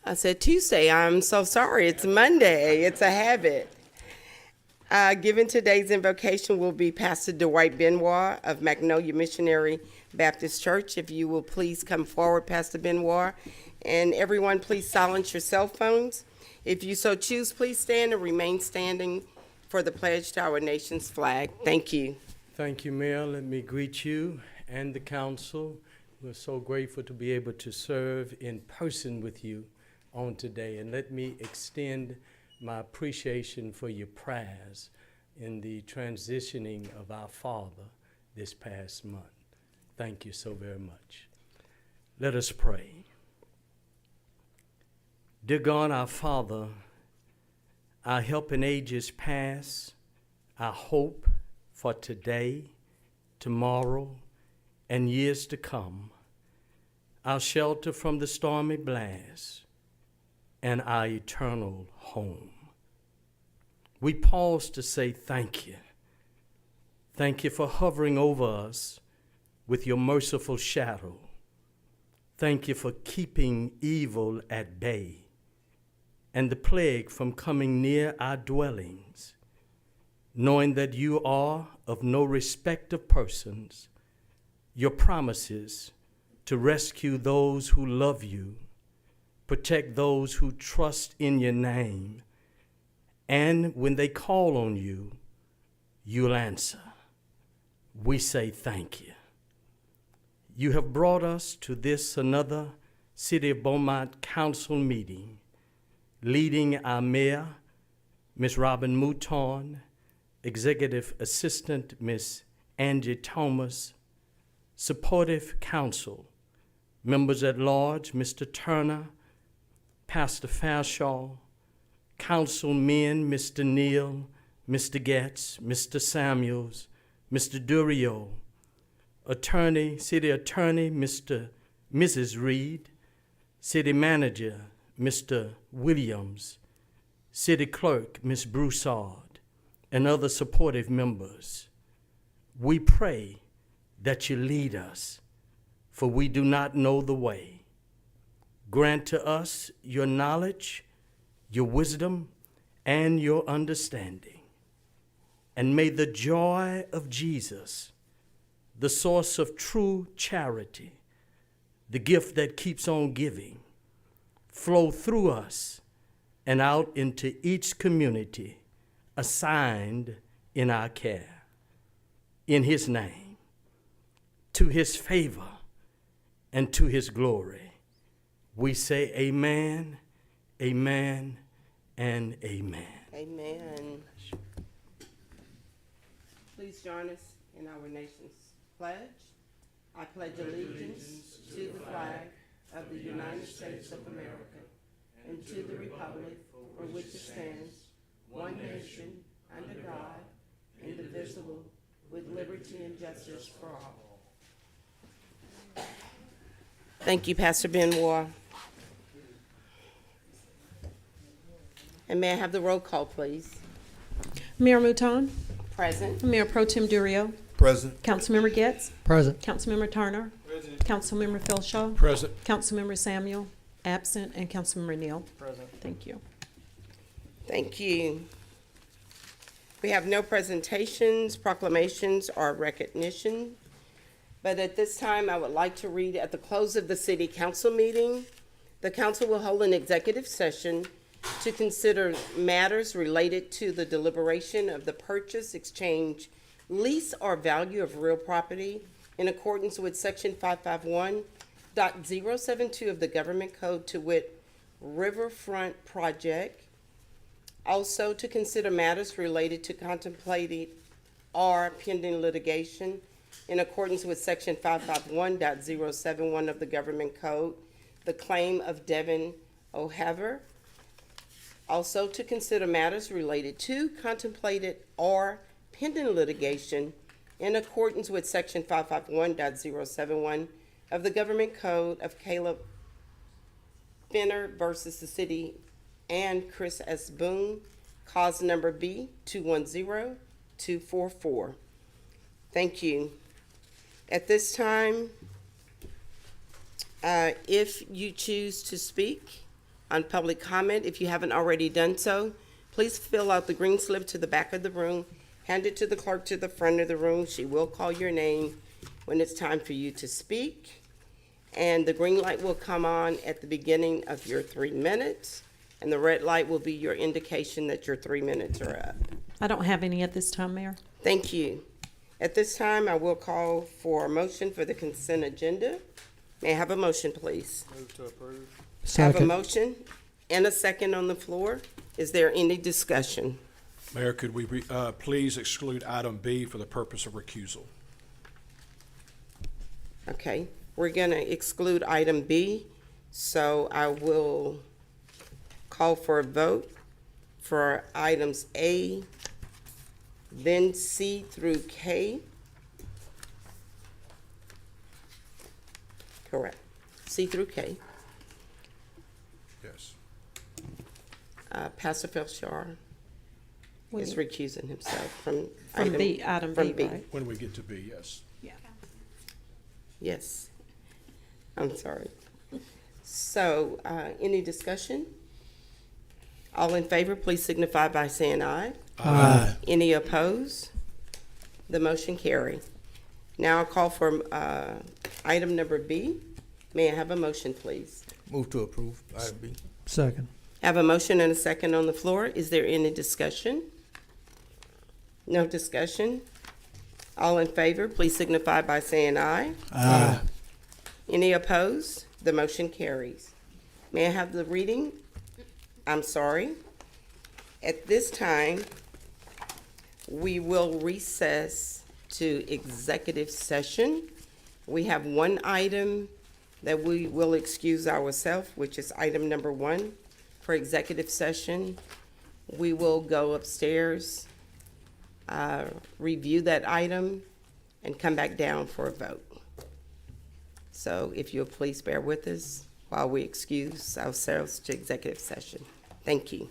I said Tuesday. I'm so sorry. It's Monday. It's a habit. Given today's invocation will be Pastor Dwight Benoit of Magnolia Missionary Baptist Church. If you will please come forward, Pastor Benoit. And everyone, please silence your cell phones. If you so choose, please stand and remain standing for the pledge to our nation's flag. Thank you. Thank you, Mayor. Let me greet you and the council. We're so grateful to be able to serve in person with you on today. And let me extend my appreciation for your prayers in the transitioning of our father this past month. Thank you so very much. Let us pray. Dear God, our Father, our help in ages past, our hope for today, tomorrow, and years to come, our shelter from the stormy blast, and our eternal home. We pause to say thank you. Thank you for hovering over us with your merciful shadow. Thank you for keeping evil at bay and the plague from coming near our dwellings, knowing that you are of no respect of persons. Your promises to rescue those who love you, protect those who trust in your name, and when they call on you, you'll answer. We say thank you. You have brought us to this another City of Beaumont Council meeting, leading our Mayor, Ms. Robin Mouton, Executive Assistant, Ms. Angie Thomas, Supportive Council, Members at Large, Mr. Turner, Pastor Farshaw, Councilmen, Mr. Neal, Mr. Getz, Mr. Samuels, Mr. Durio, City Attorney, Mrs. Reed, City Manager, Mr. Williams, City Clerk, Ms. Broussard, and other supportive members. We pray that you lead us, for we do not know the way. Grant to us your knowledge, your wisdom, and your understanding. And may the joy of Jesus, the source of true charity, the gift that keeps on giving, flow through us and out into each community assigned in our care. In his name, to his favor, and to his glory, we say amen, amen, and amen. Amen. Please join us in our nation's pledge. I pledge allegiance to the flag of the United States of America and to the republic for which it stands, one nation, under God, indivisible, with liberty and justice for all. Thank you, Pastor Benoit. And may I have the roll call, please? Mayor Mouton. Present. Mayor Pro Tem Durio. Present. Councilmember Getz. Present. Councilmember Turner. Present. Councilmember Philshaw. Present. Councilmember Samuel. Absent. And Councilmember Neal. Present. Thank you. Thank you. We have no presentations, proclamations, or recognition. But at this time, I would like to read at the close of the city council meeting, the council will hold an executive session to consider matters related to the deliberation of the purchase, exchange, lease, or value of real property in accordance with section 551.072 of the government code, to wit, Riverfront Project. Also to consider matters related to contemplated or pending litigation in accordance with section 551.071 of the government code, the claim of Devin O'Haver. Also to consider matters related to contemplated or pending litigation in accordance with section 551.071 of the government code of Caleb Finner versus the city and Chris S. Boone, cause number B 210244. Thank you. At this time, if you choose to speak, on public comment. If you haven't already done so, please fill out the green slip to the back of the room, hand it to the clerk to the front of the room. She will call your name when it's time for you to speak. And the green light will come on at the beginning of your 3 minutes, and the red light will be your indication that your 3 minutes are up. I don't have any at this time, Mayor. Thank you. At this time, I will call for a motion for the consent agenda. May I have a motion, please? Move to approve. Have a motion and a second on the floor. Is there any discussion? Mayor, could we please exclude item B for the purpose of recusal? Okay, we're going to exclude item B, so I will call for a vote for items A, then C through K. Correct. C through K. Yes. Pastor Felshar is recusing himself from From item B, item from B, right? When we get to B, yes. Yes. I'm sorry. So, any discussion? All in favor, please signify by saying aye. Aye. Any opposed? The motion carry. Now I'll call for item number B. May I have a motion, please? Move to approve item B. Second. Have a motion and a second on the floor. Is there any discussion? No discussion? All in favor, please signify by saying aye. Aye. Any opposed? The motion carries. May I have the reading? I'm sorry. At this time, we will recess to executive session. We have one item that we will excuse ourselves, which is item number 1 for executive session. We will go upstairs, review that item, and come back down for a vote. So if you'll please bear with us while we excuse ourselves to executive session. Thank you.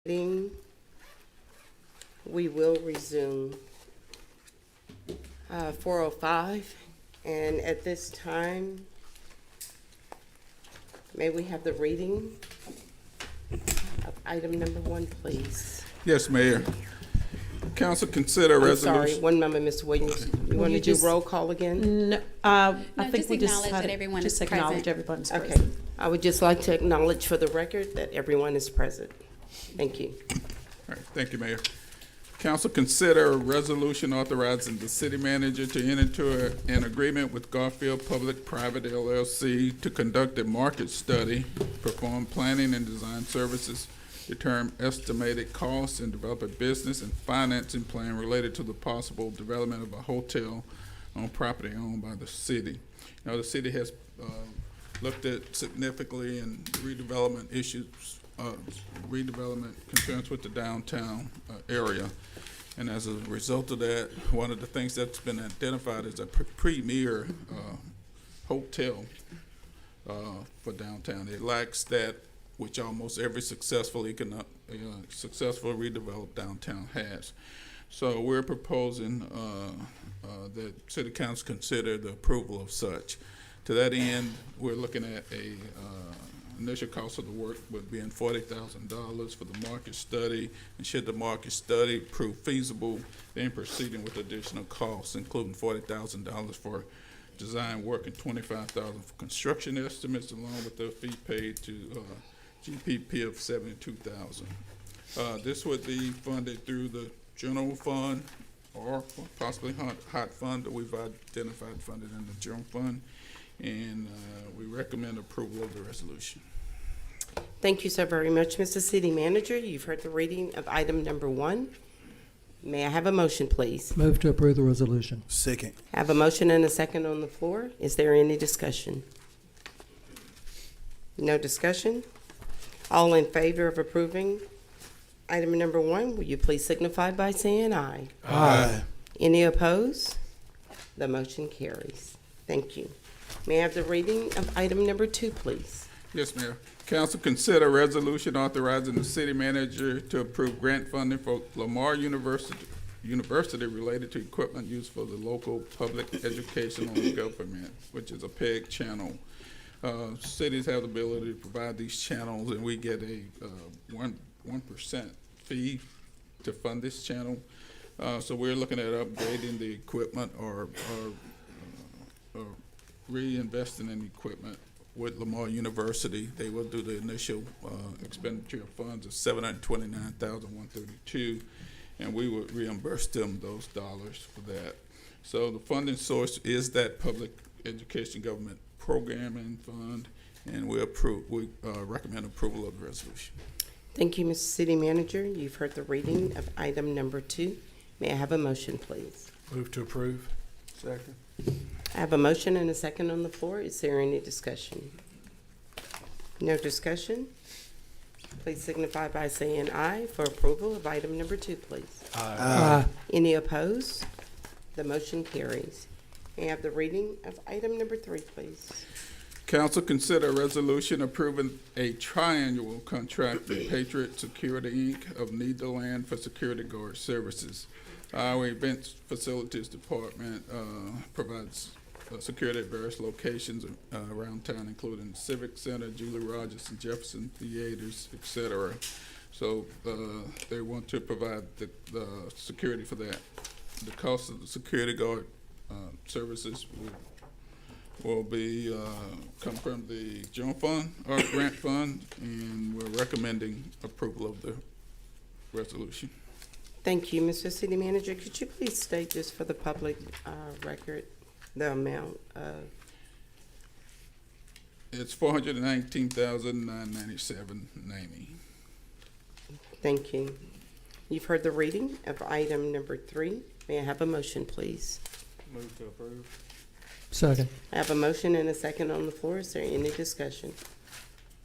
We will resume 4:05, and at this time, may we have the reading of item number 1, please? Yes, Mayor. Council consider I'm resolution. sorry, one moment, Mr. Williams. You want to you do just- roll call again? No, I No, think just we just acknowledge had that it- everyone just is acknowledge present. everyone's Okay. present. I would just like to acknowledge for the record that everyone is present. Thank you. All right, thank you, Mayor. Council consider a resolution authorizing the city manager to enter into an agreement with Garfield Public Private LLC to conduct a market study, perform planning and design services, determine estimated costs, and develop a business and financing plan related to the possible development of a hotel on property owned by the city. Now, the city has looked at significantly in redevelopment issues, redevelopment concerns with the downtown area. And as a result of that, one of the things that's been identified as a premier hotel for downtown. It lacks that which almost every successful redeveloped downtown has. So we're proposing that City Council consider the approval of such. To that end, we're looking at a initial cost of the work would be $40,000 for the market study, and should the market study prove feasible, then proceeding with additional costs, including $40,000 for design work and $25,000 for construction estimates, along with the fee paid to GPP of $72,000. This would be funded through the general fund or possibly hot fund that we've identified funded in the general fund. And we recommend approval of the resolution. Thank you so very much, Mr. City Manager. You've heard the reading of item number 1. May I have a motion, please? Move to approve the resolution. Second. I have a motion and a second on the floor. Is there any discussion? No discussion? All in favor of approving item number 1, will you please signify by saying aye? Aye. Any opposed? The motion carries. Thank you. May I have the reading of item number 2, please? Yes, Mayor. Council consider resolution authorizing the city manager to approve grant funding for Lamar University related to equipment used for the local public educational government, which is a PEG channel. Cities have the ability to provide these channels, and we get a 1% fee to fund this channel. So we're looking at upgrading the equipment or reinvesting in equipment with Lamar University. They will do the initial expenditure of funds of $729,132, and we would reimburse them those dollars for that. So the funding source is that public education government programming fund, and we recommend approval of the resolution. Thank you, Mr. City Manager. You've heard the reading of item number 2. May I have a motion, please? Move to approve. Second. I have a motion and a second on the floor. Is there any discussion? No discussion? Please signify by saying aye for approval of item number 2, please. Aye. Any opposed? The motion carries. May I have the reading of item number 3, please? Council consider a resolution approving a triannual contract with Patriot Security Inc. of Nederland for security guard services. Our Events Facilities Department provides security at various locations around town, including the Civic Center, Julie Rogers and Jefferson Theaters, etc. So they want to provide the security for that. The cost of the security guard services will be come from the general fund or grant fund, and we're recommending approval of the resolution. Thank you, Mr. City Manager. Could you please state just for the public record the amount of? It's $419,997.90. Thank you. You've heard the reading of item number 3. May I have a motion, please? Move to approve. Second. I have a motion and a second on the floor. Is there any discussion?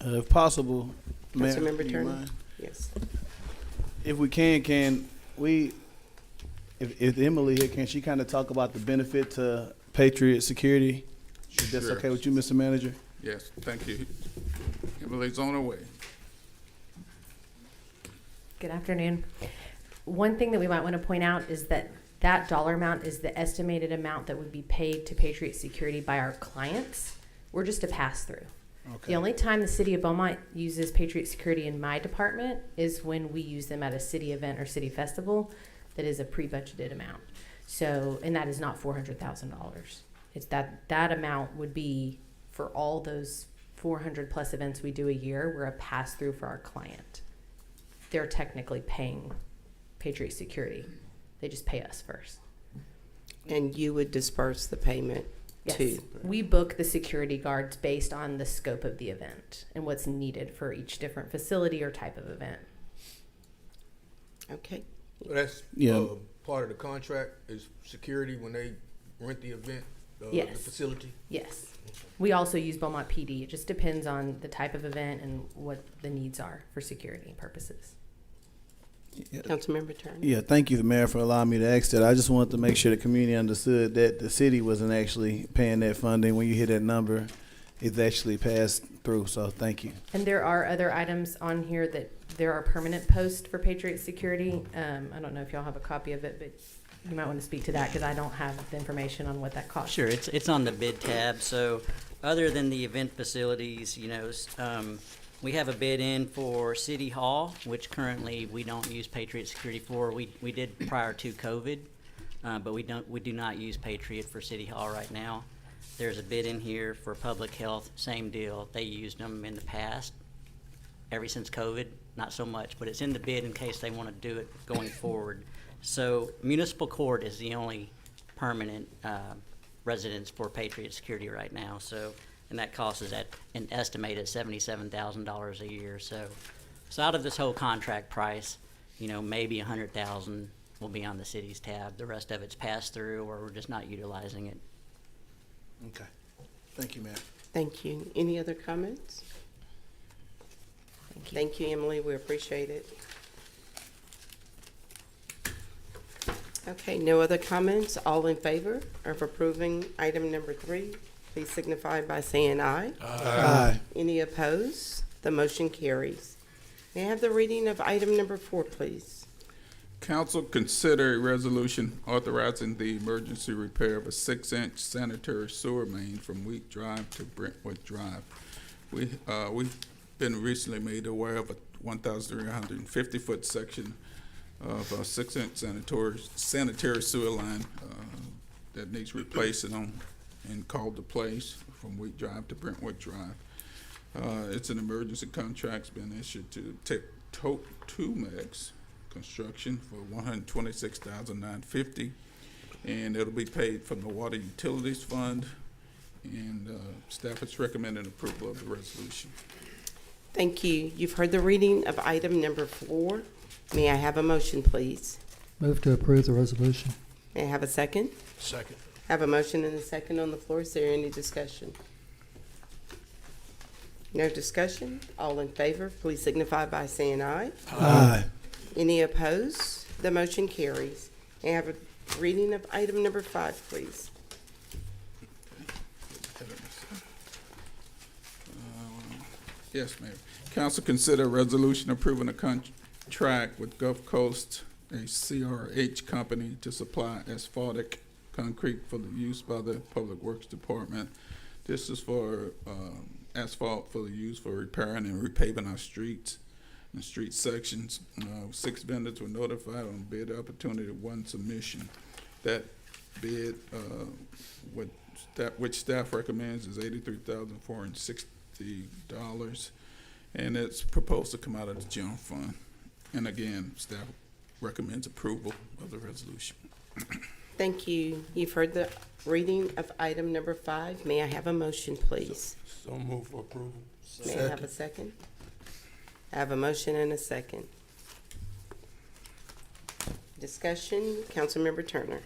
If possible, Mayor, Councilmember you Turner? mind? Yes. If we can we, if Emily here, can she kind of talk about the benefit to Patriot Security? If that's Sure. okay with you, Mr. Manager? Yes, thank you. Emily's on her way. Good afternoon. One thing that we might want to point out is that that dollar amount is the estimated amount that would be paid to Patriot Security by our clients. We're just a pass-through. The only time the city of Beaumont uses Patriot Security in my department is when we use them at a city event or city festival that is a pre-budgeted amount. So, and that is not $400,000. It's that amount would be for all those 400 plus events we do a year. We're a pass-through for our client. They're technically paying Patriot Security. They just pay us first. And you would disperse the payment Yes. to? We book the security guards based on the scope of the event and what's needed for each different facility or type of event. Okay. So that's Yeah. part of the contract is security when they rent the event, the Yes. facility? Yes. We also use Beaumont PD. It just depends on the type of event and what the needs are for security purposes. Councilmember Turner? Yeah, thank you, Mayor, for allowing me to ask that. I just wanted to make sure the community understood that the city wasn't actually paying that funding. When you hear that number, it's actually passed through, so thank you. And there are other items on here that there are permanent posts for Patriot Security. I don't know if y'all have a copy of it, but you might want to speak to that because I don't have the information on what that costs. Sure, it's on the bid tab. So other than the event facilities, we have a bid in for City Hall, which currently we don't use Patriot Security for. We did prior to COVID, but we do not use Patriot for City Hall right now. There's a bid in here for public health, same deal. They used them in the past, ever since COVID, not so much, but it's in the bid in case they want to do it going forward. So municipal court is the only permanent residence for Patriot Security right now. So, and that cost is at an estimated $77,000 a year. So out of this whole contract price, maybe $100,000 will be on the city's tab. The rest of it's passed through, or we're just not utilizing it. Okay. Thank you, Mayor. Thank you. Any other comments? Thank you, Emily. We appreciate it. Okay, no other comments? All in favor of approving item number 3, please signify by saying aye. Aye. Any opposed? The motion carries. May I have the reading of item number 4, please? Council consider a resolution authorizing the emergency repair of a 6-inch sanitary sewer main from Wheat Drive to Brentwood Drive. We've been recently made aware of a 1,350-foot section of a 6-inch sanitary sewer line that needs replacing on and called to place from Wheat Drive to Brentwood Drive. It's an emergency contract's been issued to Tumex Construction for $126,950, and it'll be paid from the Water Utilities Fund, and staff is recommending approval of the resolution. Thank you. You've heard the reading of item number 4. May I have a motion, please? Move to approve the resolution. May I have a second? Second. Have a motion and a second on the floor. Is there any discussion? No discussion? All in favor, please signify by saying aye. Aye. Any opposed? The motion carries. May I have a reading of item number 5, please? Yes, Mayor. Council consider a resolution approving a contract with Gulf Coast, a CRH company, to supply asphaltic concrete for the use by the Public Works Department. This is for asphalt for the use for repairing and repaving our streets and street sections. 6 vendors were notified on bid opportunity, 1 submission. That bid, which staff recommends, is $83,460, and it's proposed to come out of the general fund. And again, staff recommends approval of the resolution. Thank you. You've heard the reading of item number 5. May I have a motion, please? So move for approval. May I have a second? I have a motion and a second. Discussion, Councilmember Turner.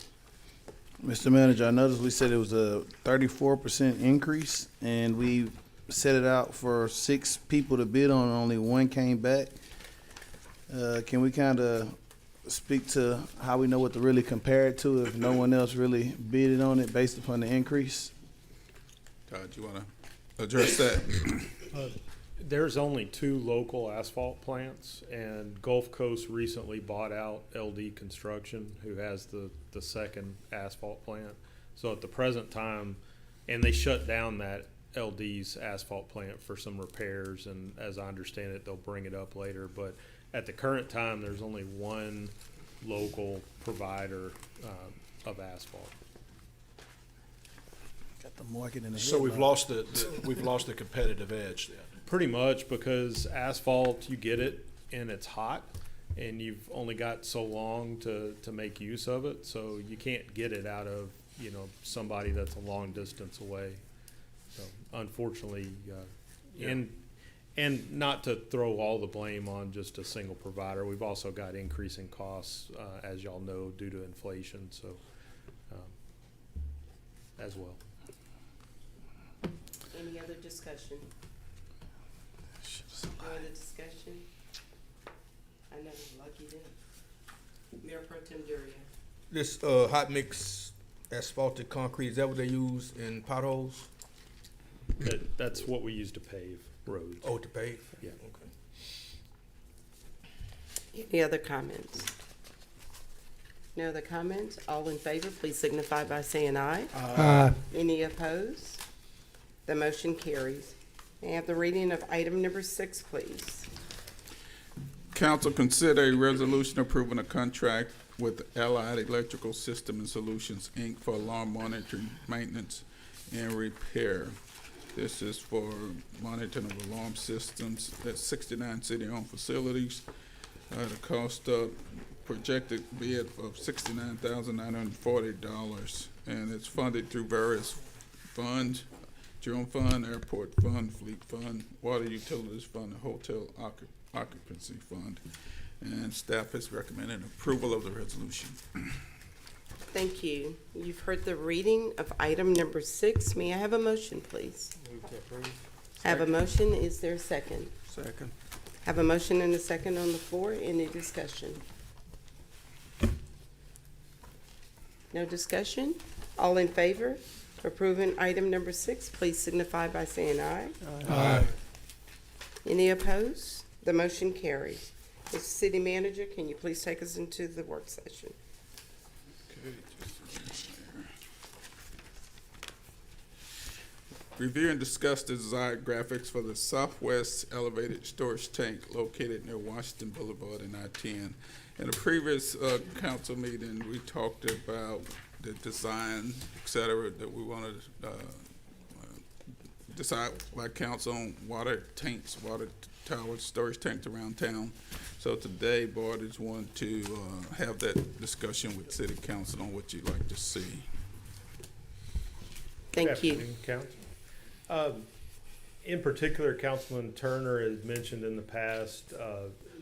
Mr. Manager, I noticed we said it was a 34% increase, and we set it out for 6 people to bid on, and only 1 came back. Can we kind of speak to how we know what to really compare it to if no one else really bidded on it based upon the increase? Todd, you want to address that? There's only 2 local asphalt plants, and Gulf Coast recently bought out LD Construction, who has the second asphalt plant. So at the present time, and they shut down that LD's asphalt plant for some repairs, and as I understand it, they'll bring it up later. But at the current time, there's only 1 local provider of asphalt. Got the market in the So we've headline. lost the competitive edge then. Pretty much, because asphalt, you get it and it's hot, and you've only got so long to make use of it, so you can't get it out of, somebody that's a long distance away. So unfortunately, and not to throw all the blame on just a single provider, we've also got increasing costs, as y'all know, due to inflation, so, as well. Any other discussion? No other discussion? I know, lucky them. Mayor Pro Tem Duria. This hot mix asphalted concrete, is that what they use in potholes? That's what we use to pave roads. Oh, to pave? Yeah. Okay. Any other comments? No other comments? All in favor, please signify by saying aye. Aye. Any opposed? The motion carries. May I have the reading of item number 6, please? Council consider a resolution approving a contract with Allied Electrical System and Solutions, Inc. for alarm monitoring, maintenance, and repair. This is for monitoring of alarm systems at 69 city-owned facilities. The cost of projected bid of $69,940, and it's funded through various funds: General Fund, Airport Fund, Fleet Fund, Water Utilities Fund, and Hotel Occupancy Fund. And staff is recommending approval of the resolution. Thank you. You've heard the reading of item number 6. May I have a motion, please? Move to approve. Have a motion. Is there a second? Second. Have a motion and a second on the floor. Any discussion? No discussion? All in favor of approving item number 6, please signify by saying aye. Aye. Any opposed? The motion carries. Mr. City Manager, can you please take us into the work session? Okay, just a minute there. Review and discuss the desired graphics for the southwest elevated storage tank located near Washington Boulevard and I-10. In a previous council meeting, we talked about the design, et cetera, that we wanted to decide by council on water tanks, water towers, storage tanks around town. So today, board is wanting to have that discussion with city council on what you'd like to see. Thank you. Afternoon, Council. In particular, Councilman Turner has mentioned in the past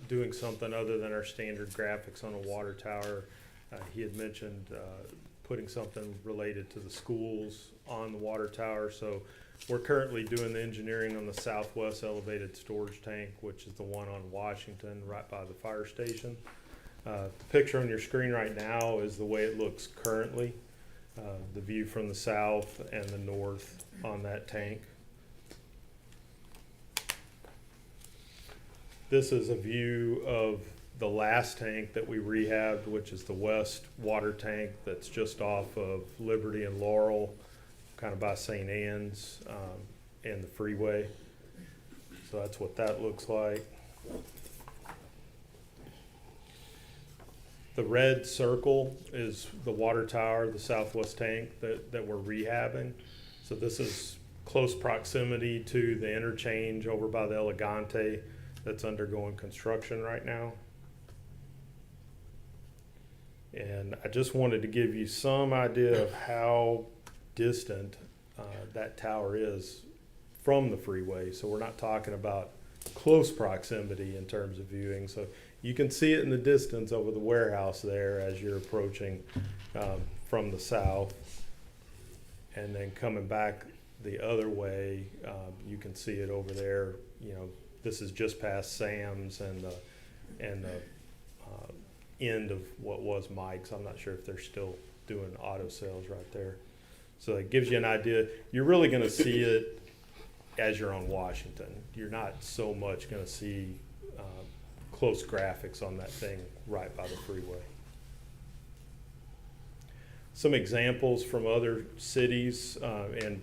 doing something other than our standard graphics on a water tower. He had mentioned putting something related to the schools on the water tower. So we're currently doing the engineering on the southwest elevated storage tank, which is the one on Washington right by the fire station. The picture on your screen right now is the way it looks currently. The view from the south and the north on that tank. This is a view of the last tank that we rehabbed, which is the west water tank that's just off of Liberty and Laurel, kind of by St. Anne's and the freeway. So that's what that looks like. The red circle is the water tower, the southwest tank that we're rehabbing. So this is close proximity to the interchange over by the Elegante that's undergoing construction right now. And I just wanted to give you some idea of how distant that tower is from the freeway. So we're not talking about close proximity in terms of viewing. So you can see it in the distance over the warehouse there as you're approaching from the south. And then coming back the other way, you can see it over there. You know, this is just past Sam's and the end of what was Mike's. I'm not sure if they're still doing auto sales right there. So it gives you an idea. You're really going to see it as you're on Washington. You're not so much going to see close graphics on that thing right by the freeway. Some examples from other cities, and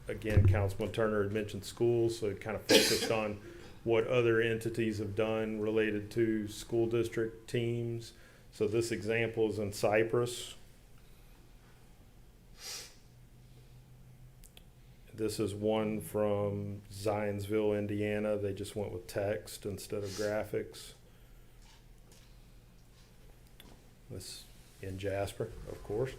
again, Councilman Turner had mentioned schools, so it kind of focused on what other entities have done related to school district teams. So this example is in Cypress. This is one from Zionsville, Indiana. They just went with text instead of graphics. This in Jasper, of course.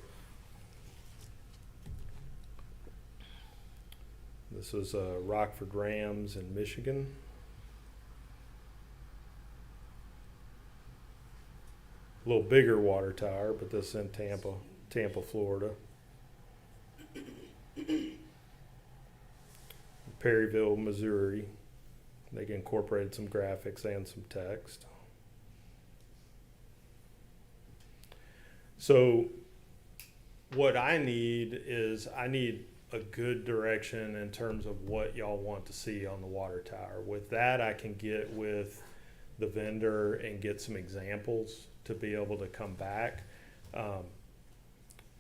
This is Rockford Rams in Michigan. A little bigger water tower, but this in Tampa, Florida. Perryville, Missouri. They incorporated some graphics and some text. So what I need is a good direction in terms of what y'all want to see on the water tower. With that, I can get with the vendor and get some examples to be able to come back.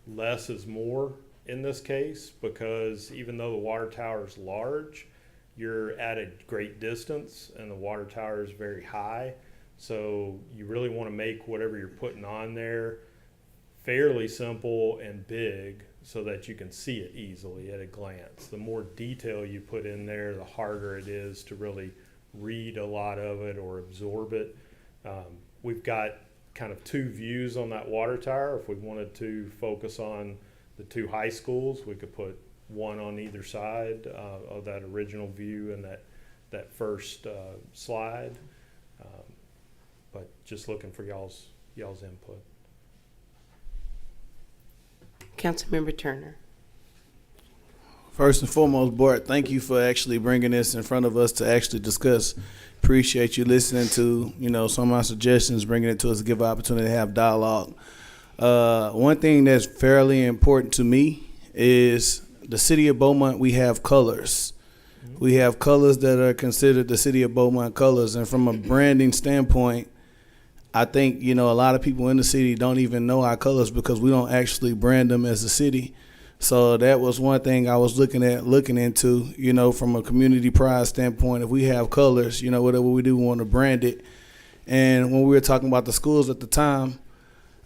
Less is more in this case, because even though the water tower is large, you're at a great distance and the water tower is very high. So you really want to make whatever you're putting on there fairly simple and big so that you can see it easily at a glance. The more detail you put in there, the harder it is to really read a lot of it or absorb it. We've got kind of two views on that water tower. If we wanted to focus on the two high schools, we could put one on either side of that original view and that first slide. But just looking for y'all's input. Councilmember Turner. First and foremost, Bart, thank you for actually bringing this in front of us to actually discuss. Appreciate you listening to, some of my suggestions, bringing it to us to give an opportunity to have dialogue. One thing that's fairly important to me is the city of Beaumont, we have colors. We have colors that are considered the city of Beaumont colors. And from a branding standpoint, I think, a lot of people in the city don't even know our colors because we don't actually brand them as a city. So that was one thing I was looking into, from a community pride standpoint. If we have colors, whatever we do, we want to brand it. And when we were talking about the schools at the time,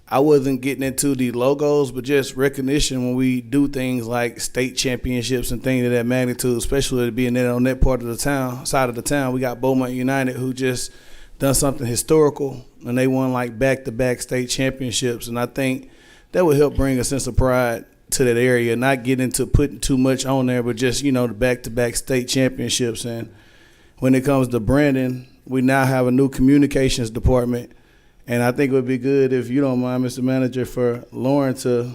I wasn't getting into the logos, but just recognition when we do things like state championships and things of that magnitude, especially being there on that part of the town, side of the town. We got Beaumont United who just done something historical, and they won like back-to-back state championships. And I think that would help bring a sense of pride to that area, not get into putting too much on there, but just, the back-to-back state championships. And when it comes to branding, we now have a new communications department. And I think it would be good, if you don't mind, Mr. Manager, for Lauren to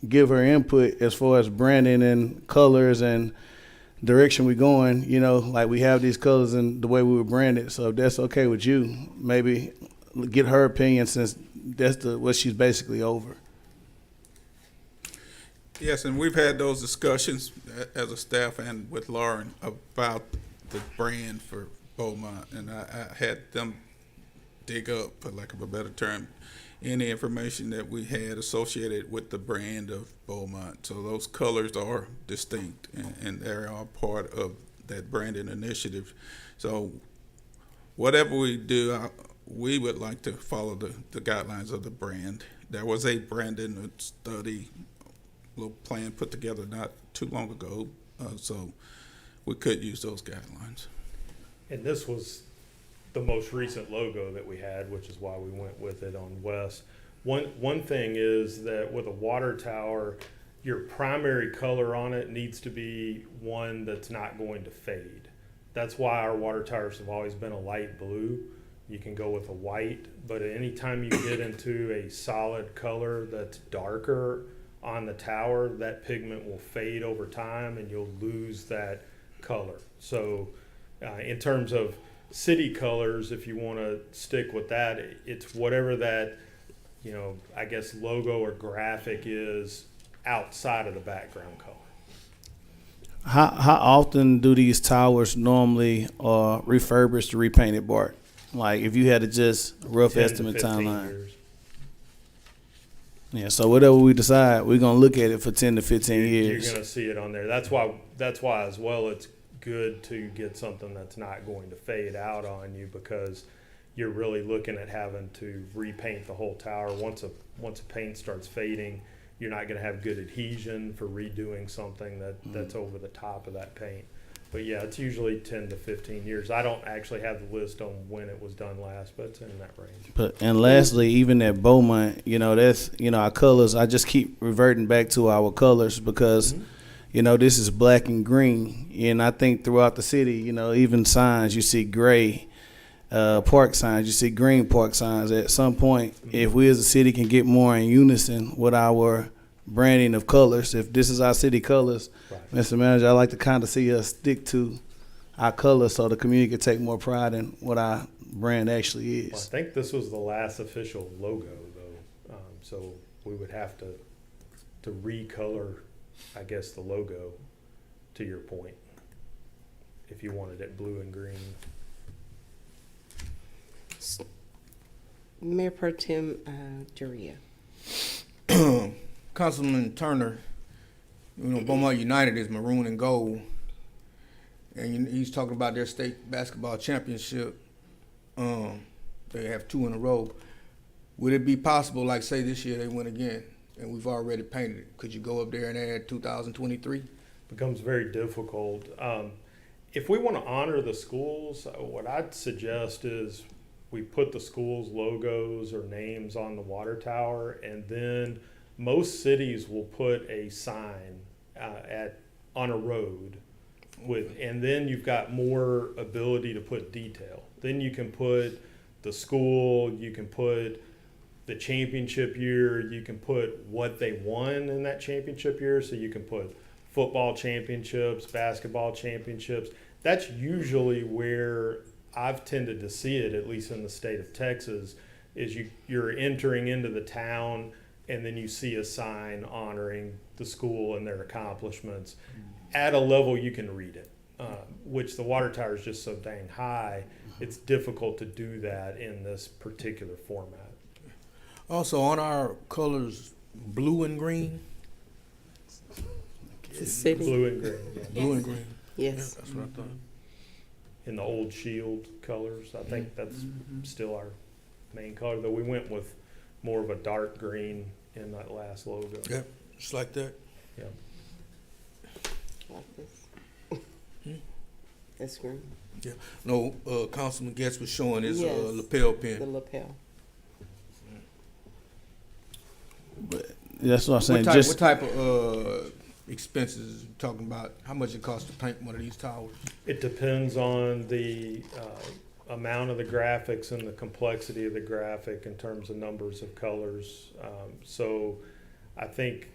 give her input as far as branding and colors and direction we're going, like we have these colors and the way we were branded. So if that's okay with you, maybe get her opinion, since that's what she's basically over. Yes, and we've had those discussions as a staff and with Lauren about the brand for Beaumont, and I had them dig up, for lack of a better term, any information that we had associated with the brand of Beaumont. So those colors are distinct, and they're all part of that branding initiative. So whatever we do, we would like to follow the guidelines of the brand. There was a branding study, little plan put together not too long ago, so we could use those guidelines. And this was the most recent logo that we had, which is why we went with it on West. One thing is that with a water tower, your primary color on it needs to be one that's not going to fade. That's why our water towers have always been a light blue. You can go with a white, but anytime you get into a solid color that's darker on the tower, that pigment will fade over time and you'll lose that color. So in terms of city colors, if you want to stick with that, it's whatever that, I guess logo or graphic is outside of the background color. How often do these towers normally refurbished or repainted, Bart? Like if you had to just rough 10 to estimate 15 timeline. years. Yeah, so whatever we decide, we're gonna look at it for 10 to 15 You're years. gonna see it on there. That's why as well it's good to get something that's not going to fade out on you, because you're really looking at having to repaint the whole tower. Once a paint starts fading, you're not gonna have good adhesion for redoing something that's over the top of that paint. But yeah, it's usually 10 to 15 years. I don't actually have the list on when it was done last, but it's in that range. And lastly, even at Beaumont, that's our colors. I just keep reverting back to our colors because this is black and green, and I think throughout the city, even signs you see gray. Park signs, you see green park signs. At some point, if we as a city can get more in unison with our branding of colors, if this is our city colors, Right. Mr. Manager, I like to kind of see us stick to our colors so the community can take more pride in what our brand actually Well, I is. think this was the last official logo though, so we would have to recolor, I guess, the logo, to your point, if you wanted it blue and green. Mayor Pro Tem Duria. Councilman Turner, Beaumont United is maroon and gold, and he's talking about their state basketball championship. They have 2 in a row. Would it be possible, like say this year they win again, and we've already painted it? Could you go up there and add 2023? Becomes very difficult. If we want to honor the schools, what I'd suggest is we put the schools' logos or names on the water tower, and then most cities will put a sign on a road and then you've got more ability to put detail. Then you can put the school, you can put the championship year, you can put what they won in that championship year. So you can put football championships, basketball championships. That's usually where I've tended to see it, at least in the state of Texas, is you're entering into the town and then you see a sign honoring the school and their accomplishments at a level you can read it, which the water tower is just so dang high, it's difficult to do that in this particular format. Also, on our colors, blue and green. The city, Blue and green, yeah. Blue and green. yes. That's what I thought. In the old shield colors. I think that's still our main color, though we went with more of a dark green in that last logo. Yeah, just like that. Yeah. Like this. That's green. No, Councilman Getz was showing his Yes. lapel The pin. lapel. But that's what I'm saying. What type of expenses you talking about? How much it costs to paint one of these towers? It depends on the amount of the graphics and the complexity of the graphic in terms of numbers of colors. So I think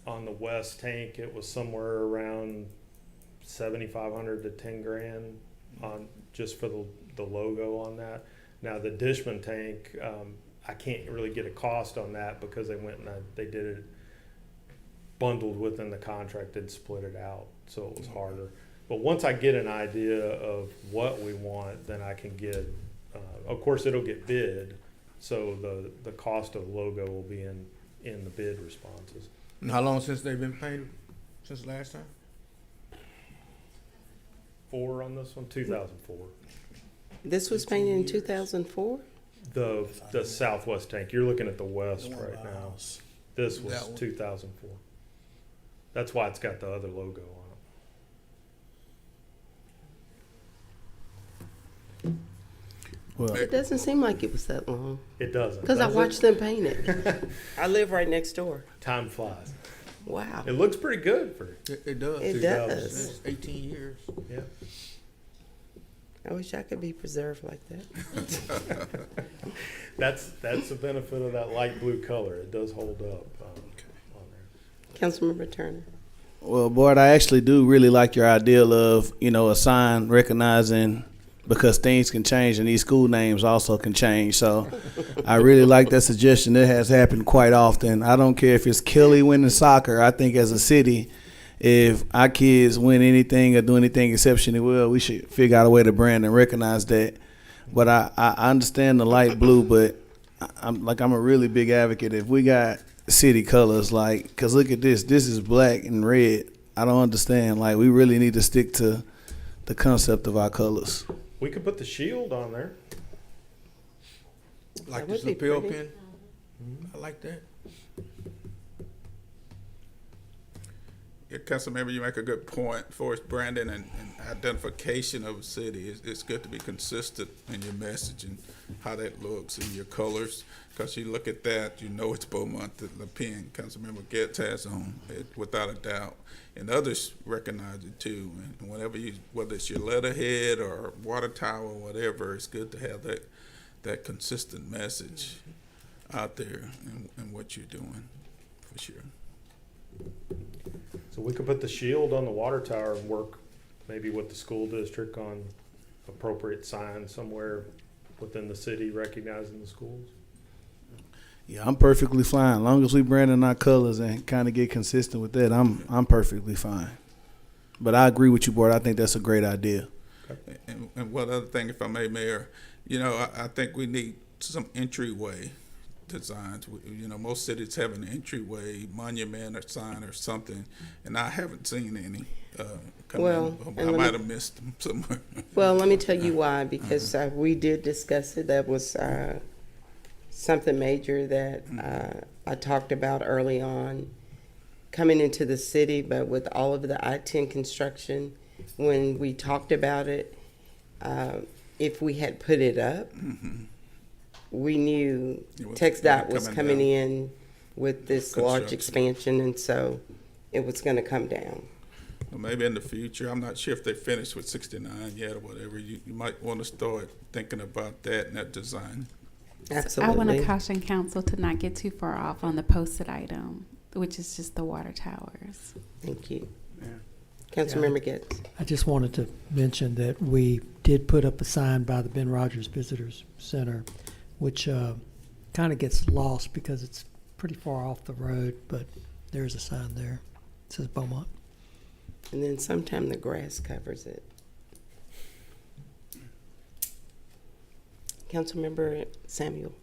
on the west tank, it was somewhere around 7,500 to 10 grand on just for the logo on that. Now the Dishman tank, I can't really get a cost on that because they went and they did it bundled within the contract and split it out, so it was harder. But once I get an idea of what we want, then I can get, of course it'll get bid, so the cost of the logo will be in the bid responses. And how long since they've been painted? Since last time? 4 on this one, 2004. This was painted in 2004? The southwest tank, you're looking at the west right now. This was That one. 2004. That's why it's got the other logo on Well, It doesn't seem like it was that long, it. It doesn't. because I does it? watched them paint it. I live right next door. Time flies. Wow. It looks pretty good for It does. It 2000. does. It's 18 years. yeah. I wish I could be preserved like that. That's the benefit of that light blue color. It does hold up on there. Councilmember Turner. Well, Bart, I actually do really like your ideal of, a sign recognizing because things can change and these school names also can change. So I really like that suggestion. It has happened quite often. I don't care if it's Kelly winning soccer. I think as a city, if our kids win anything or do anything exceptionally well, we should figure out a way to brand and recognize that. But I understand the light blue, but I'm a really big advocate. If we got city colors, like, cause look at this is black and red. I don't understand. Like, we really need to stick to the concept of our colors. We could put the shield on there. Like That this would be lapel pretty. pin. I like that. Yeah, Councilmember, you make a good point for branding and identification of a city. It's good to be consistent in your message and how that looks and your colors. Because you look at that, you know it's Beaumont, the pin Councilmember Getz has on, without a doubt. And others recognize it too. And whenever whether it's your letterhead or water tower or whatever, it's good to have that consistent message out there and what you're doing, for sure. So we could put the shield on the water tower and work maybe with the school district on appropriate signs somewhere within the city recognizing the schools. Yeah, I'm perfectly fine. As long as we branding our colors and kind of get consistent with that, I'm perfectly fine. But I agree with you, Board. I think that's a great idea. And one other thing, if I may, Mayor, I think we need some entryway designs. Most cities have an entryway monument or sign or something, and I haven't seen any. Well, I might have missed them somewhere. Well, let me tell you why, because we did discuss it. That was something major that I talked about early on coming into the city, but with all of the I-10 construction, when we talked about it, if we had put it up, we knew TxDOT was coming in with this large expansion, and so it was going to come down. Well, maybe in the future, I'm not sure if they finished with 69 yet or whatever. You might want to start thinking about that and that design. Absolutely. I want to caution council to not get too far off on the posted item, which is just the water towers. Thank you. Councilmember Getz. I just wanted to mention that we did put up a sign by the Ben Rogers Visitors Center, which kind of gets lost because it's pretty far off the road, but there's a sign there. It says Beaumont. And then sometime the grass covers it. Councilmember Samuel.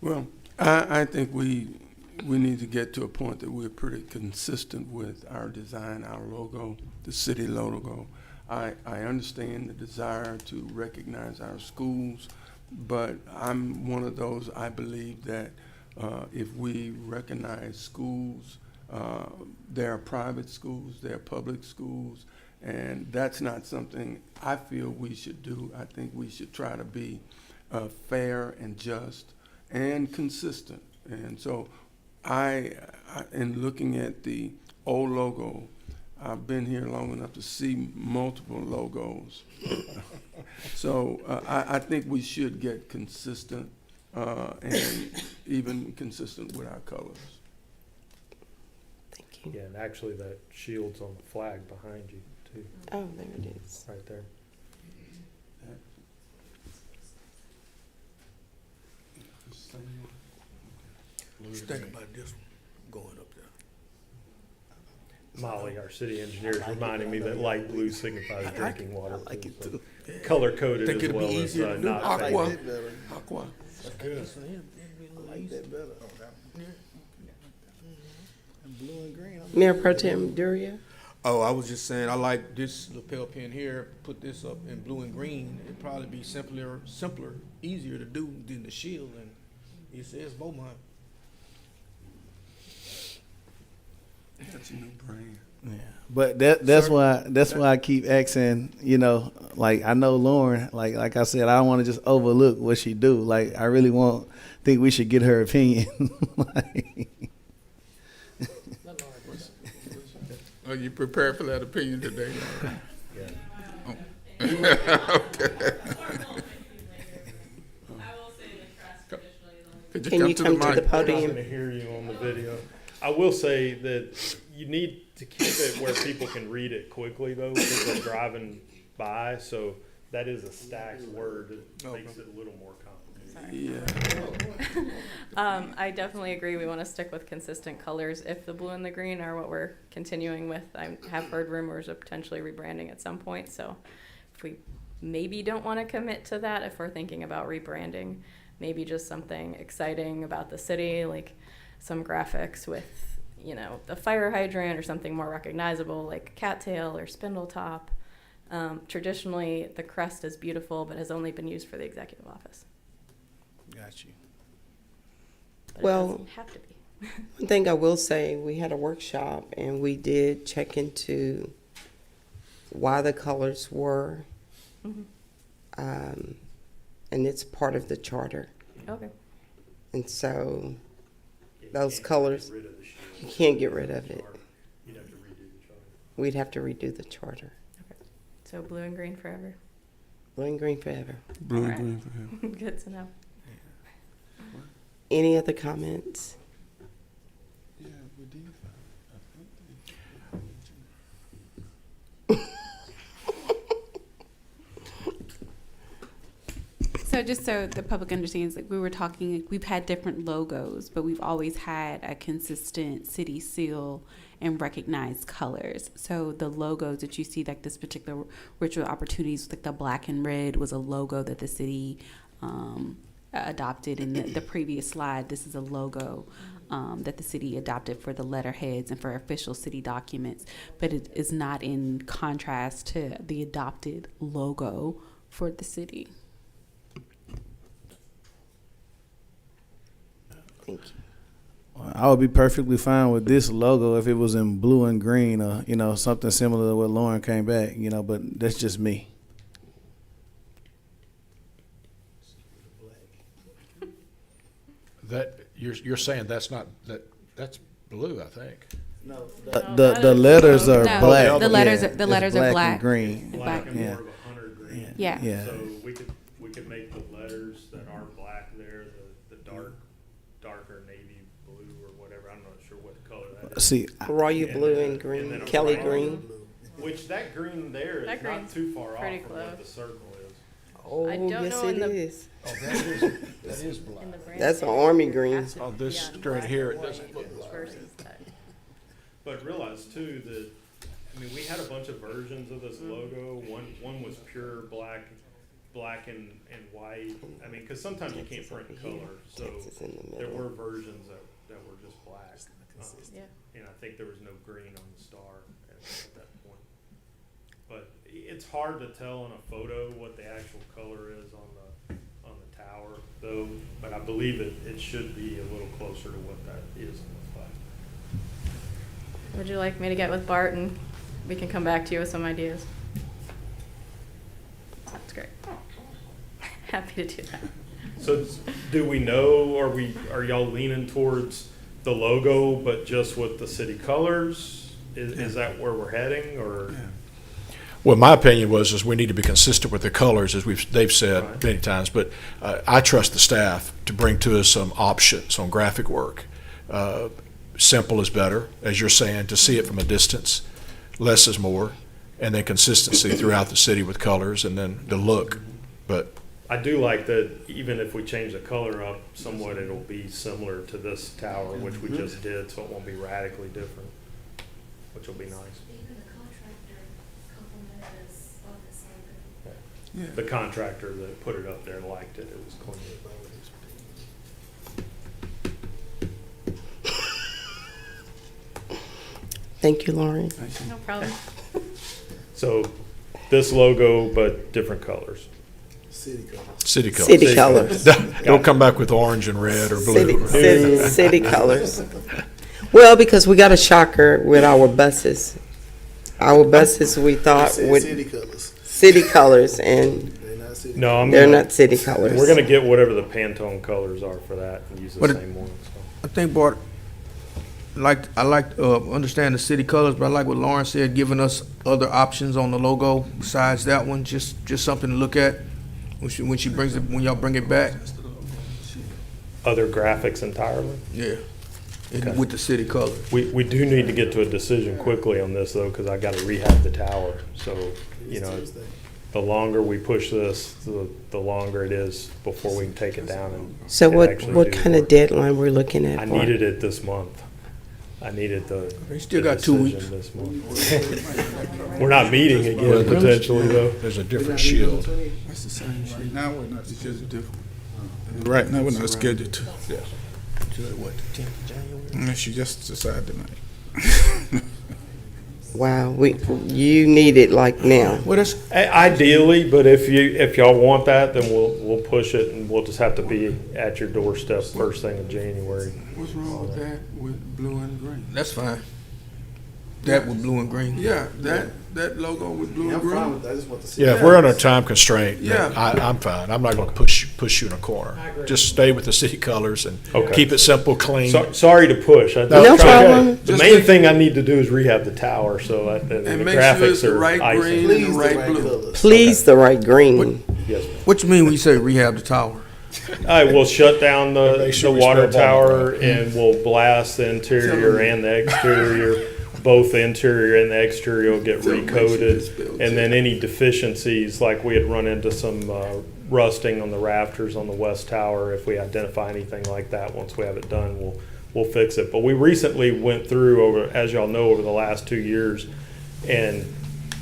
Well, I think we need to get to a point that we're pretty consistent with our design, our logo, the city logo. I understand the desire to recognize our schools, but I'm one of those, I believe that if we recognize schools, there are private schools, there are public schools, and that's not something I feel we should do. I think we should try to be fair and just and consistent. And so in looking at the old logo, I've been here long enough to see multiple logos. So I think we should get consistent and even consistent with our colors. Thank you. Yeah, and actually that shield's on the flag behind you too, Oh, there it is. right there. Just think about this one going up there. Molly, our city engineer, is reminding me that light blue signifies drinking water. So color coded Think as it'll be well as easier to do? not Aqua. faded. Aqua. Blue and green. Mayor Pro Tem Duria. Oh, I was just saying, I like this lapel pin here. Put this up in blue and green. It'd probably be simpler, easier to do than the shield. And it says Beaumont. That's a new brand. Yeah, but that's why I keep asking. Like I know Lauren. Like I said, I don't want to just overlook what she do. Like I really think we should get her opinion. Are you prepared for that opinion today? Yeah. Could Can you come to the I'm not podium? going to hear you on the video. I will say that you need to keep it where people can read it quickly, though, because they're driving by. So that is a stacked word. It makes it a little more complicated. Yeah. I definitely agree. We want to stick with consistent colors. If the blue and the green are what we're continuing with, I have heard rumors of potentially rebranding at some point. So if we maybe don't want to commit to that, if we're thinking about rebranding, maybe just something exciting about the city, like some graphics with, you know, the fire hydrant or something more recognizable, like cattail or spindle top. Traditionally, the crest is beautiful, but has only been used for the executive office. Got you. But Well- it doesn't have to be. One thing I will say, we had a workshop and we did check into why the colors were, Mhm. and it's part of the charter. Okay. And so You Those can't colors, get rid of the shield. you can't get rid of it. You'd have to redo the charter. We'd have to redo the charter. So blue and green forever. Blue and green forever. Blue and Alright. green for him. Good to know. Any other comments? Yeah, we did. So just so the public understands, like we were talking, we've had different logos, but we've always had a consistent city seal and recognized colors. So the logos that you see, like this particular ritual opportunities, like the black and red was a logo that the city adopted. In the previous slide, this is a logo that the city adopted for the letterheads and for official city documents, but it is not in contrast to the adopted logo for the city. Thank you. I would be perfectly fine with this logo if it was in blue and green, or something similar to what Lauren came back. But that's just me. That, you're saying that's not, that's blue, I think. No, The letters are No, black. the letters Yeah, are- the it's letters are black. and green. Black and Yeah. more of a hunter green. Yeah. Yeah. So we could make the letters that are black there, the darker navy blue or whatever. I'm not sure what color that is. See, Royal blue and And green, then a Kelly brown. green. Which that green there is That not green's too far off pretty from what close. the circle is. Oh, I don't yes know it in the- is. Oh, that is black. In the brand That's an name, army it green. has to On be this on screen black here, and it doesn't white look black. versus that. But realize too that, we had a bunch of versions of this logo. One was pure black and white. Because sometimes you can't print in color, so Texas in the there middle. were versions that were just black. Yeah. And I think there was no green on the star at that point. But it's hard to tell on a photo what the actual color is on the tower, though. But I believe it should be a little closer to what that is on the flag. Would you like me to get with Bart and we can come back to you with some ideas? That's great. Happy to do that. So do we know, are y'all leaning towards the logo, but just with the city colors? Is that where we're heading, or? Well, my opinion is we need to be consistent with the colors, as they've said Right. many times, but I trust the staff to bring to us some options on graphic work. Simple is better, as you're saying, to see it from a distance. Less is more, and then consistency throughout the city with colors, and then the look. But I do like that even if we change the color up somewhat, it'll be similar to this tower, which we just did, so it won't be radically different, which will be nice. Even the contractor complimented us on this logo. Yeah. The contractor that put it up there liked it, it was clean. Thank you, Lauren. No problem. So this logo, but different colors. city colors. City colors. Don't come back with orange and red or blue. City colors. Well, because we got a shocker with our buses. Our buses, we thought would. City colors, and No, they're not city colors. We're gonna get whatever the Pantone colors are for that and use the But same ones. So. I think, Bart, understand the city colors, but I like what Lauren said, giving us other options on the logo besides that one, just something to look at when she brings it, when y'all bring it back. Other graphics entirely. Yeah. Okay. With the city color. We do need to get to a decision quickly on this though, because I got to rehab the tower. So the longer we push this, the longer it is before we can take it down and. So and what actually what do the kind of work. deadline we're looking at? I for it? needed it this month. I needed the. They still the got 2 weeks. decision this month. We're not meeting again potentially though. There's a different shield. That's the same shit. Now we're not It's just scheduled. different. Right now, we're not scheduled to, What, the 10th of January? unless you just decide tonight. Wow, you need it like now. Well, that's, Ideally, but if y'all want that, then we'll push it and we'll just have to be at your doorstep first thing in January. What's wrong with that with blue and green? that's fine. That with blue and green. Yeah, that logo with blue and green. Yeah, if we're under a time constraint, Yeah. I'm fine. I'm not gonna push you in a corner. Just stay with the city colors and Okay. keep it simple, clean. Sorry to push. No problem. The Just main make- thing I need to do is rehab the tower, so and the And make sure it's graphics the are right icing. green and the right blue. Please, the right green. Yes, ma'am. What you mean when you say rehab the tower? All right, we'll shut down the Make sure we water spell ball. tower and we'll blast the interior and the exterior. Both the interior and the exterior will get So make sure it's recoated. spelled And then any deficiencies, like we had run into some rusting on the rafters on the west tower, if we identify anything like that, once we have it done, we'll fix it. But we recently went through, as y'all know, over the last 2 years and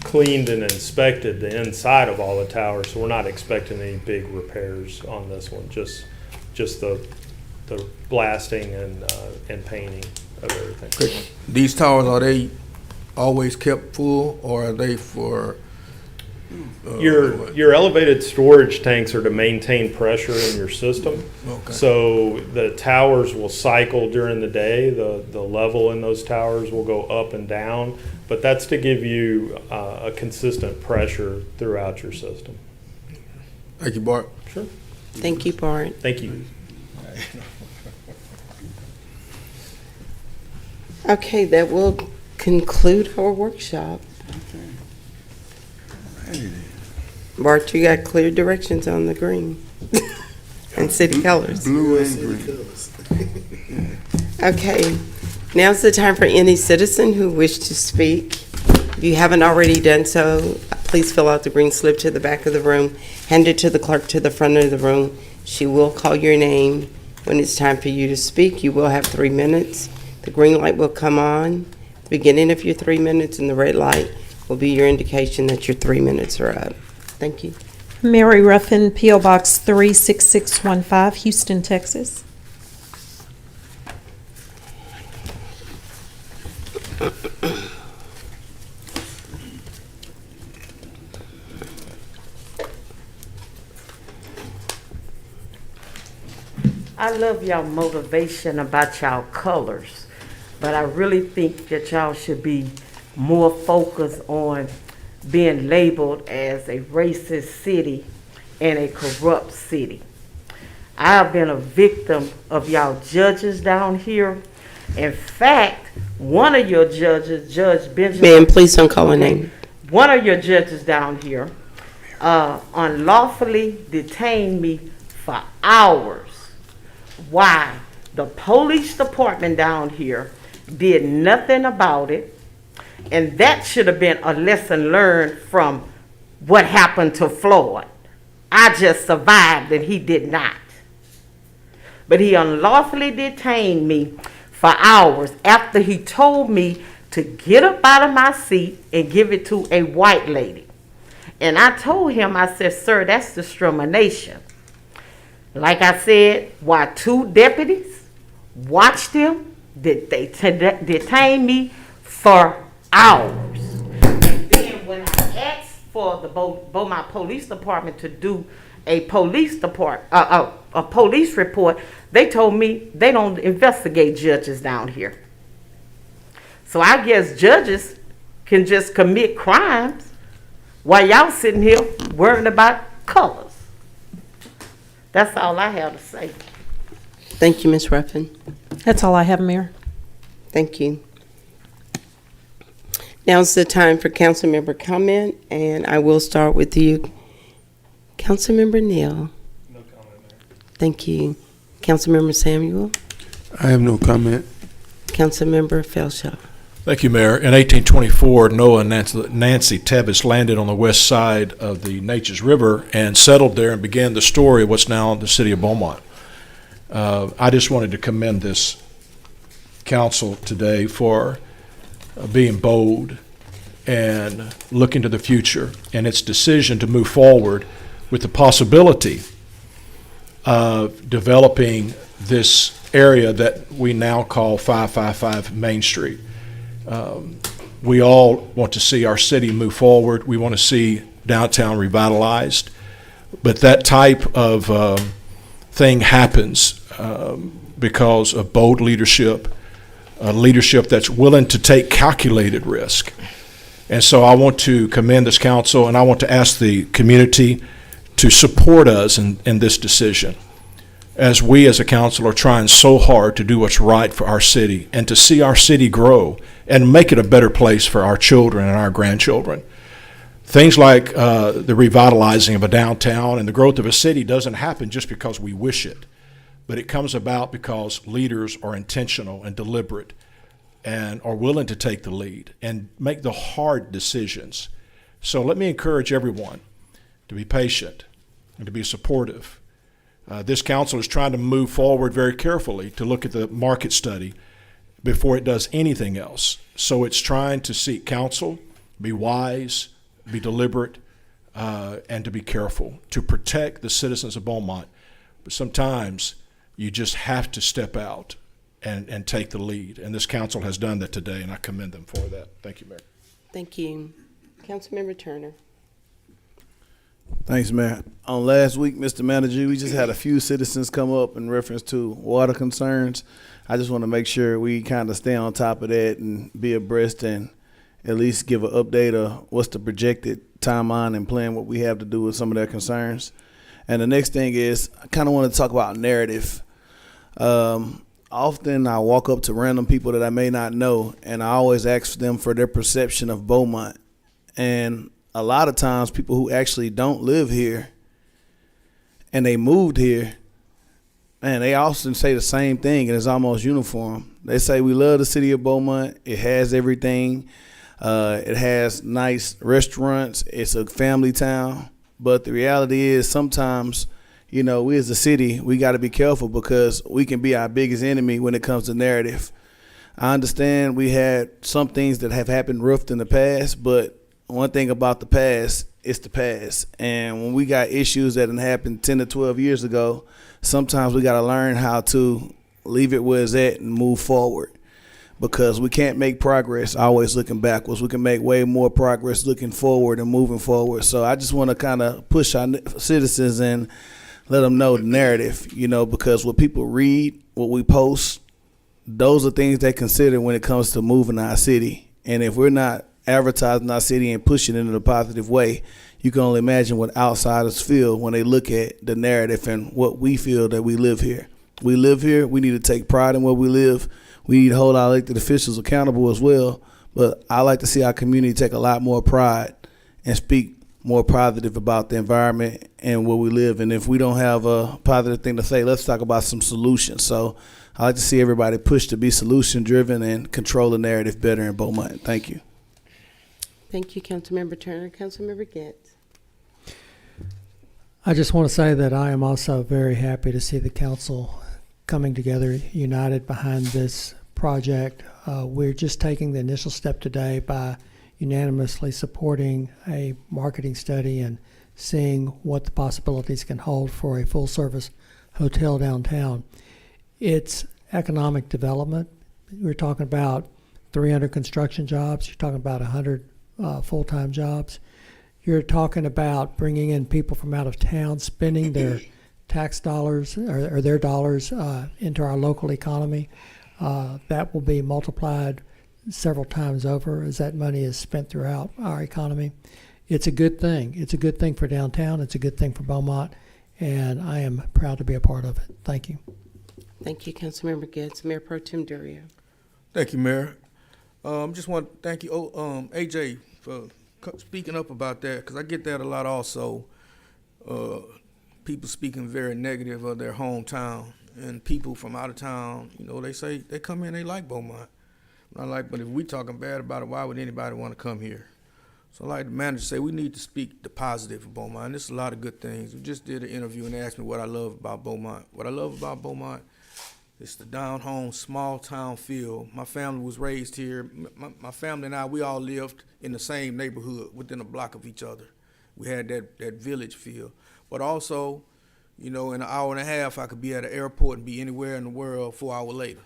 cleaned and inspected the inside of all the towers, so we're not expecting any big repairs on this one, just the blasting and painting of everything. These towers, are they always kept full, or are they for? Your elevated storage tanks are to maintain pressure in your system. Okay. So the towers will cycle during the day. The level in those towers will go up and down, but that's to give you a consistent pressure throughout your system. Thank you, Bart. Sure. Thank you, Bart. Thank you. Okay, that will conclude our workshop. Bart, you got clear directions on the green and city colors. Blue and green. Okay, now's the time for any citizen who wish to speak. If you haven't already done so, please fill out the green slip to the back of the room, hand it to the clerk to the front of the room. She will call your name when it's time for you to speak. You will have 3 minutes. The green light will come on, the beginning of your 3 minutes, and the red light will be your indication that your 3 minutes are up. Thank you. Mary Ruffin, P.O. Box 36615, Houston, Texas. I love y'all motivation about y'all colors, but I really think that y'all should be more focused on being labeled as a racist city and a corrupt city. I have been a victim of y'all judges down here. In fact, one of your judges, Judge Benjamin. Ma'am, please don't call her name. One of your judges down here unlawfully detained me for hours. Why? The police department down here did nothing about it, and that should have been a lesson learned from what happened to Floyd. I just survived and he did not. But he unlawfully detained me for hours after he told me to get up out of my seat and give it to a white lady. And I told him, I said, sir, that's discrimination. Like I said, why 2 deputies watched him, they detained me for hours. And then when I asked for the Beaumont Police Department to do a police report, they told me they don't investigate judges down here. So I guess judges can just commit crimes while y'all sitting here worrying about colors. That's all I have to say. Thank you, Ms. Ruffin. That's all I have, Mayor. Thank you. Now's the time for council member comment, and I will start with you. Councilmember Neal. No comment, Mayor. Thank you. Councilmember Samuel. I have no comment. Councilmember Felshaw. Thank you, Mayor. In 1824, Noah and Nancy Tebbis landed on the west side of the Neches River and settled there and began the story of what's now the city of Beaumont. I just wanted to commend this council today for being bold and looking to the future and its decision to move forward with the possibility of developing this area that we now call 555 Main Street. We all want to see our city move forward. We want to see downtown revitalized. But that type of thing happens because of bold leadership, leadership that's willing to take calculated risk. And so I want to commend this council, and I want to ask the community to support us in this decision, as we as a council are trying so hard to do what's right for our city and to see our city grow and make it a better place for our children and our grandchildren. Things like the revitalizing of a downtown and the growth of a city doesn't happen just because we wish it, but it comes about because leaders are intentional and deliberate and are willing to take the lead and make the hard decisions. So let me encourage everyone to be patient and to be supportive. This council is trying to move forward very carefully to look at the market study before it does anything else. So it's trying to seek counsel, be wise, be deliberate, and to be careful to protect the citizens of Beaumont. But sometimes you just have to step out and take the lead. And this council has done that today, and I commend them for that. Thank you, Mayor. Thank you. Councilmember Turner. Thanks, Mayor. On last week, Mr. Manager, we just had a few citizens come up in reference to water concerns. I just want to make sure we kind of stay on top of that and be abreast and at least give an update of what's the projected timeline and plan what we have to do with some of their concerns. And the next thing is, I kind of want to talk about narrative. Often I walk up to random people that I may not know, and I always ask them for their perception of Beaumont. And a lot of times people who actually don't live here and they moved here, man, they often say the same thing, and it's almost uniform. They say, we love the city of Beaumont. It has everything. It has nice restaurants. It's a family town. But the reality is sometimes, you know, we as a city, we got to be careful because we can be our biggest enemy when it comes to narrative. I understand we had some things that have happened rough in the past, but one thing about the past, it's the past. And when we got issues that happened 10 to 12 years ago, sometimes we got to learn how to leave it where it's at and move forward, because we can't make progress always looking backwards. We can make way more progress looking forward and moving forward. So I just want to kind of push our citizens and let them know the narrative, you know, because what people read, what we post, those are things they consider when it comes to moving our city. And if we're not advertising our city and pushing it in a positive way, you can only imagine what outsiders feel when they look at the narrative and what we feel that we live here. We live here. We need to take pride in where we live. We need to hold our elected officials accountable as well. But I like to see our community take a lot more pride and speak more positive about the environment and where we live. And if we don't have a positive thing to say, let's talk about some solutions. So I like to see everybody push to be solution driven and control the narrative better in Beaumont. Thank you. Thank you, Councilmember Turner. Councilmember Getz. I just want to say that I am also very happy to see the council coming together united behind this project. We're just taking the initial step today by unanimously supporting a marketing study and seeing what the possibilities can hold for a full-service hotel downtown. It's economic development. We're talking about 300 construction jobs. You're talking about 100 full-time jobs. You're talking about bringing in people from out of town, spending their tax dollars or their dollars into our local economy. That will be multiplied several times over as that money is spent throughout our economy. It's a good thing. It's a good thing for downtown. It's a good thing for Beaumont, and I am proud to be a part of it. Thank you. Thank you, Councilmember Getz. Mayor Pro Tem Durio. Thank you, Mayor. Just want to thank you, AJ, for speaking up about that, because I get that a lot also. People speaking very negative of their hometown, and people from out of town, you know, they say they come in, they like Beaumont. I like, but if we talking bad about it, why would anybody want to come here? So like the manager say, we need to speak the positive of Beaumont. And there's a lot of good things. We just did an interview and they asked me what I love about Beaumont. What I love about Beaumont is the down home, small town feel. My family was raised here. My family and I, we all lived in the same neighborhood within a block of each other. We had that village feel. But also, you know, in an hour and a half, I could be at an airport and be anywhere in the world 4 hours later.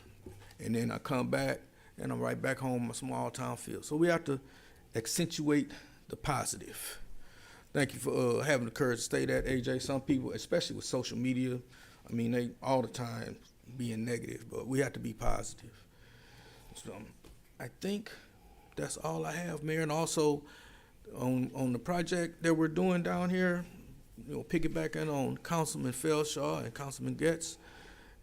And then I come back and I'm right back home, a small town feel. So we have to accentuate the positive. Thank you for having the courage to say that, AJ. Some people, especially with social media, I mean, they all the time being negative, but we have to be positive. So I think that's all I have, Mayor. And also on the project that we're doing down here, you know, piggybacking on Councilman Felshaw and Councilman Getz,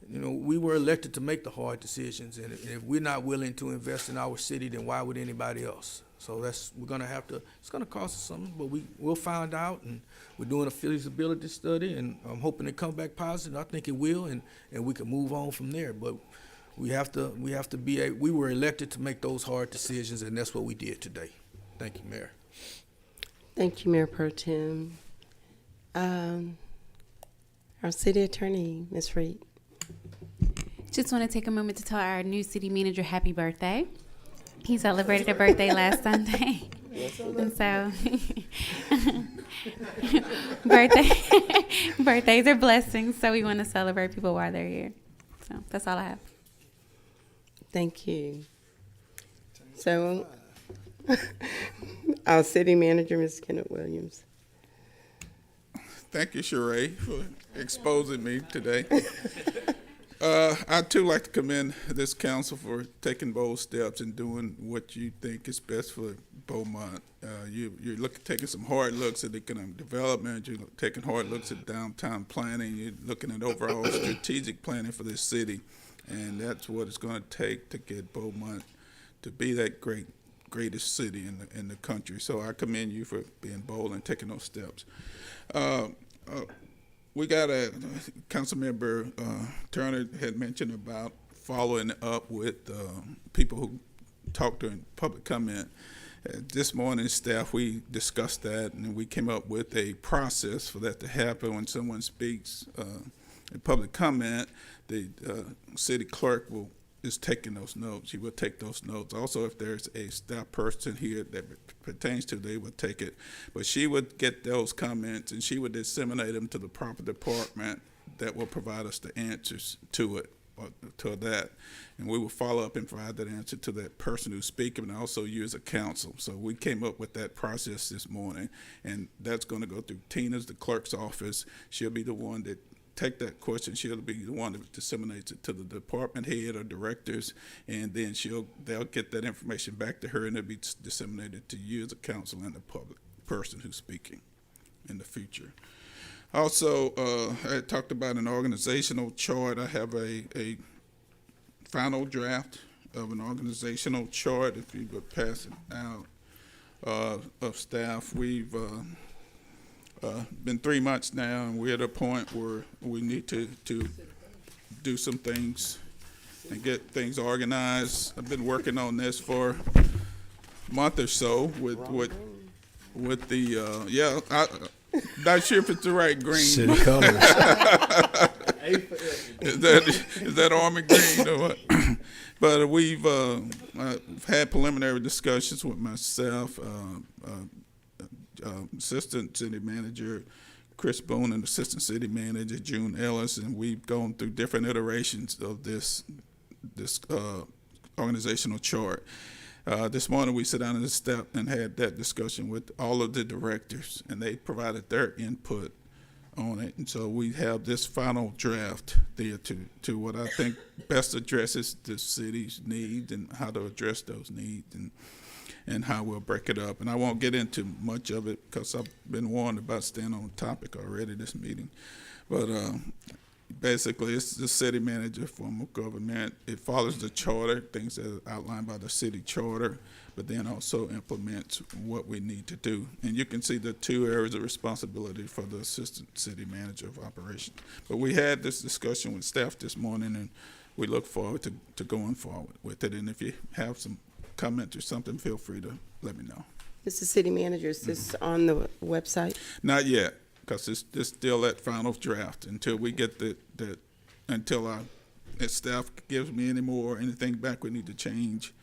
you know, we were elected to make the hard decisions, and if we're not willing to invest in our city, then why would anybody else? So we're gonna have to, it's gonna cost us something, but we'll find out, and we're doing a feasibility study, and I'm hoping it come back positive. I think it will, and we can move on from there. But we have to we were elected to make those hard decisions, and that's what we did today. Thank you, Mayor. Thank you, Mayor Pro Tem. Our city attorney, Ms. Reed. Just want to take a moment to tell our new city manager happy birthday. He celebrated a birthday last Sunday. And so, birthdays are blessings, so we want to celebrate people while they're here. So that's all I have. Thank you. So, our city manager, Ms. Kenneth Williams. Thank you, Sheree, for exposing me today. I'd too like to commend this council for taking bold steps and doing what you think is best for Beaumont. You're taking some hard looks at economic development. You're taking hard looks at downtown planning. You're looking at overall strategic planning for this city, and that's what it's going to take to get Beaumont to be that greatest city in the country. So I commend you for being bold and taking those steps. We got Councilmember Turner had mentioned about following up with people who talked during public comment. This morning, staff, we discussed that, and we came up with a process for that to happen. When someone speaks in public comment, the city clerk is taking those notes. She will take those notes. Also, if there's a staff person here that pertains to, they would take it. But she would get those comments, and she would disseminate them to the proper department that will provide us the answers to it, or to that. And we will follow up and provide that answer to that person who's speaking, and also you as a council. So we came up with that process this morning, and that's going to go through Tina's, the clerk's office. She'll be the one that take that question. She'll be the one that disseminates it to the department head or directors, and then they'll get that information back to her, and it'll be disseminated to you as a council and the public person who's speaking in the future. Also, I talked about an organizational chart. I have a final draft of an organizational chart, if you would pass it out, of staff. We've been 3 months now, and we're at a point where we need to do some things and get things organized. I've been working on this for a month or so with the not sure if it's the right green. City colors. Is that army green or what? But we've had preliminary discussions with myself, Assistant City Manager Chris Boone, and Assistant City Manager June Ellis, and we've gone through different iterations of this organizational chart. This morning we sat down and had that discussion with all of the directors, and they provided their input on it. And so we have this final draft there to what I think best addresses the city's needs and how to address those needs and how we'll break it up. And I won't get into much of it because I've been warned about staying on topic already this meeting. But basically, it's the city manager form of government. It follows the charter, things that are outlined by the city charter, but then also implements what we need to do. And you can see the 2 areas of responsibility for the assistant city manager of operations. But we had this discussion with staff this morning, and we look forward to going forward with it. And if you have some comments or something, feel free to let me know. Mr. City Manager, is this on the website? Not Not yet, because it's still at final draft until we get until our staff gives me anything back we need to change.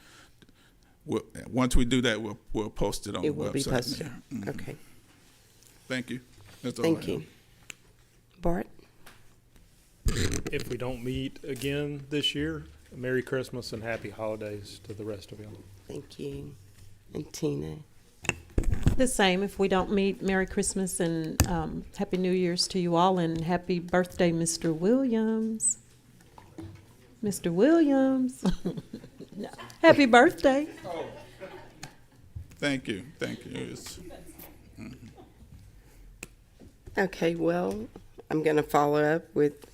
Once we do that, we'll post it on the website. It will be posted. Yeah. Mhm. Okay, Thank you. That's all thank I you. have. Bart? If we don't meet again this year, Merry Christmas and Happy Holidays to the rest of y'all. Thank you. And Tina? The same. If we don't meet, Merry Christmas and Happy New Year's to you all, and happy birthday, Mr. Williams. Mr. Williams. No. Happy birthday. Thank you. It's- Okay, well, I'm going to follow up with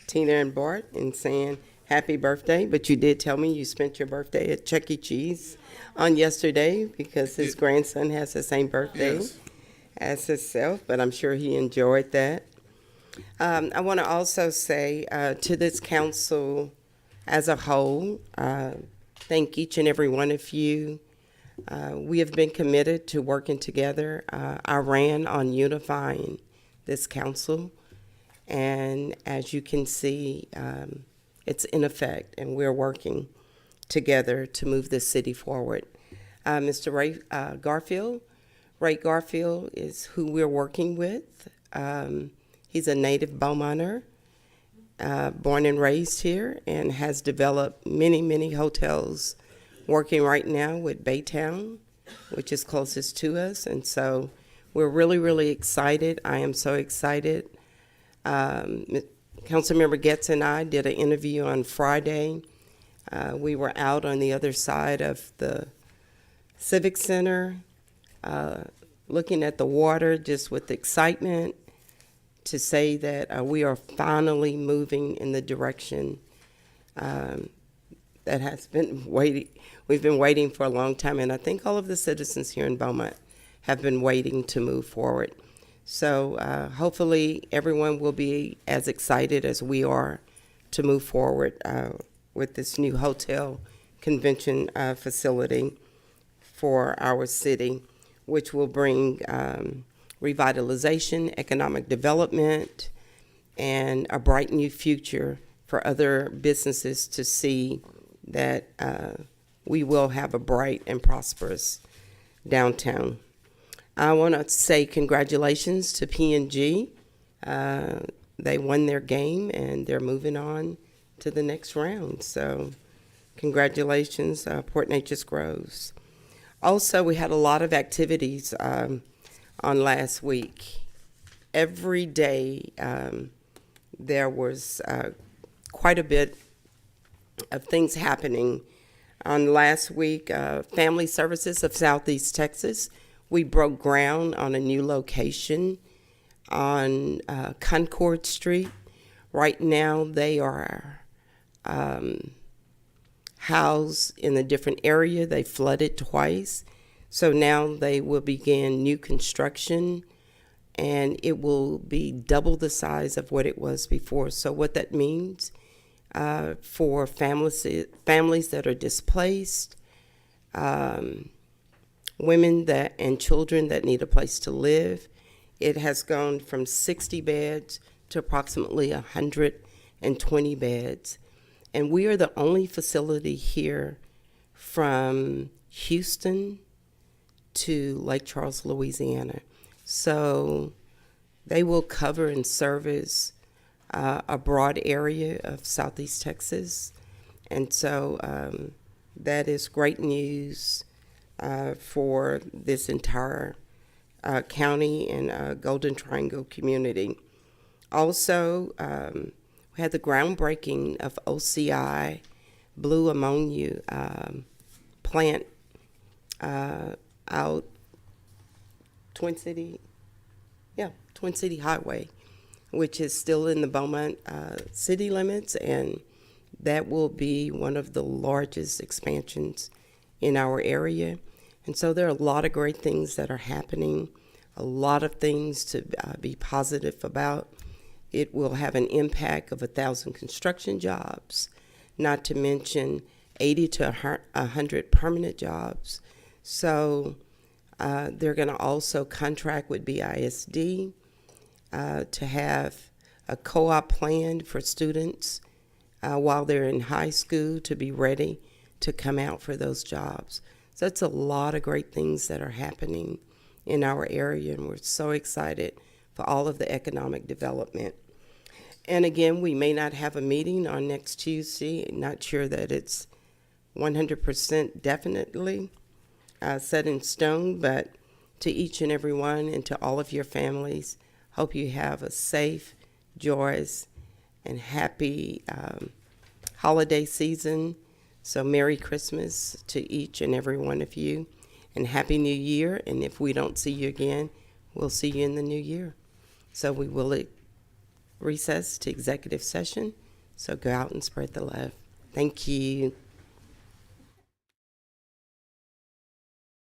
Tina and Bart in saying happy birthday, but you did tell me you spent your birthday at Chuck E. Cheese on yesterday because his grandson has the same birthday Yes. as himself, but I'm sure he enjoyed that. I want to also say to this council as a whole, thank each and every one of you. We have been committed to working together. I ran on unifying this council, and as you can see, it's in effect, and we're working together to move this city forward. Mr. Ray Garfield is who we're working with. He's a native Beaumonter, born and raised here, and has developed many, many hotels, working right now with Baytown, which is closest to us. And so we're really, really excited. I am so excited. Councilmember Getz and I did an interview on Friday. We were out on the other side of the Civic Center, looking at the water just with excitement to say that we are finally moving in the direction that has been waiting. We've been waiting for a long time, and I think all of the citizens here in Beaumont have been waiting to move forward. So hopefully everyone will be as excited as we are to move forward with this new hotel convention facility for our city, which will bring revitalization, economic development, and a bright new future for other businesses to see that we will have a bright and prosperous downtown. I want to say congratulations to P&G. They won their game, and they're moving on to the next round. So congratulations, Port Neches Groves. Also, we had a lot of activities on last week. Every day there was quite a bit of things happening. On last week, Family Services of Southeast Texas, we broke ground on a new location on Concord Street. Right now, they are housed in a different area. They flooded twice. So now they will begin new construction, and it will be double the size of what it was before. So what that means for families that are displaced, women and children that need a place to live, it has gone from 60 beds to approximately 120 beds. And we are the only facility here from Houston to Lake Charles, Louisiana. So they will cover and service a broad area of Southeast Texas. And so that is great news for this entire county and Golden Triangle community. Also, we had the groundbreaking of OCI blue ammonia plant out Twin City Highway, which is still in the Beaumont city limits, and that will be one of the largest expansions in our area. And so there are a lot of great things that are happening, a lot of things to be positive about. It will have an impact of 1,000 construction jobs, not to mention 80 to 100 permanent jobs. So they're going to also contract with BISD to have a co-op plan for students while they're in high school to be ready to come out for those jobs. So it's a lot of great things that are happening in our area, and we're so excited for all of the economic development. And again, we may not have a meeting on next Tuesday. Not sure that it's 100% definitely set in stone, but to each and every one and to all of your families, hope you have a safe, joyous, and happy holiday season. So Merry Christmas to each and every one of you, and Happy New Year. And if we don't see you again, we'll see you in the new year. So we will recess to executive session. So go out and spread the love. Thank you.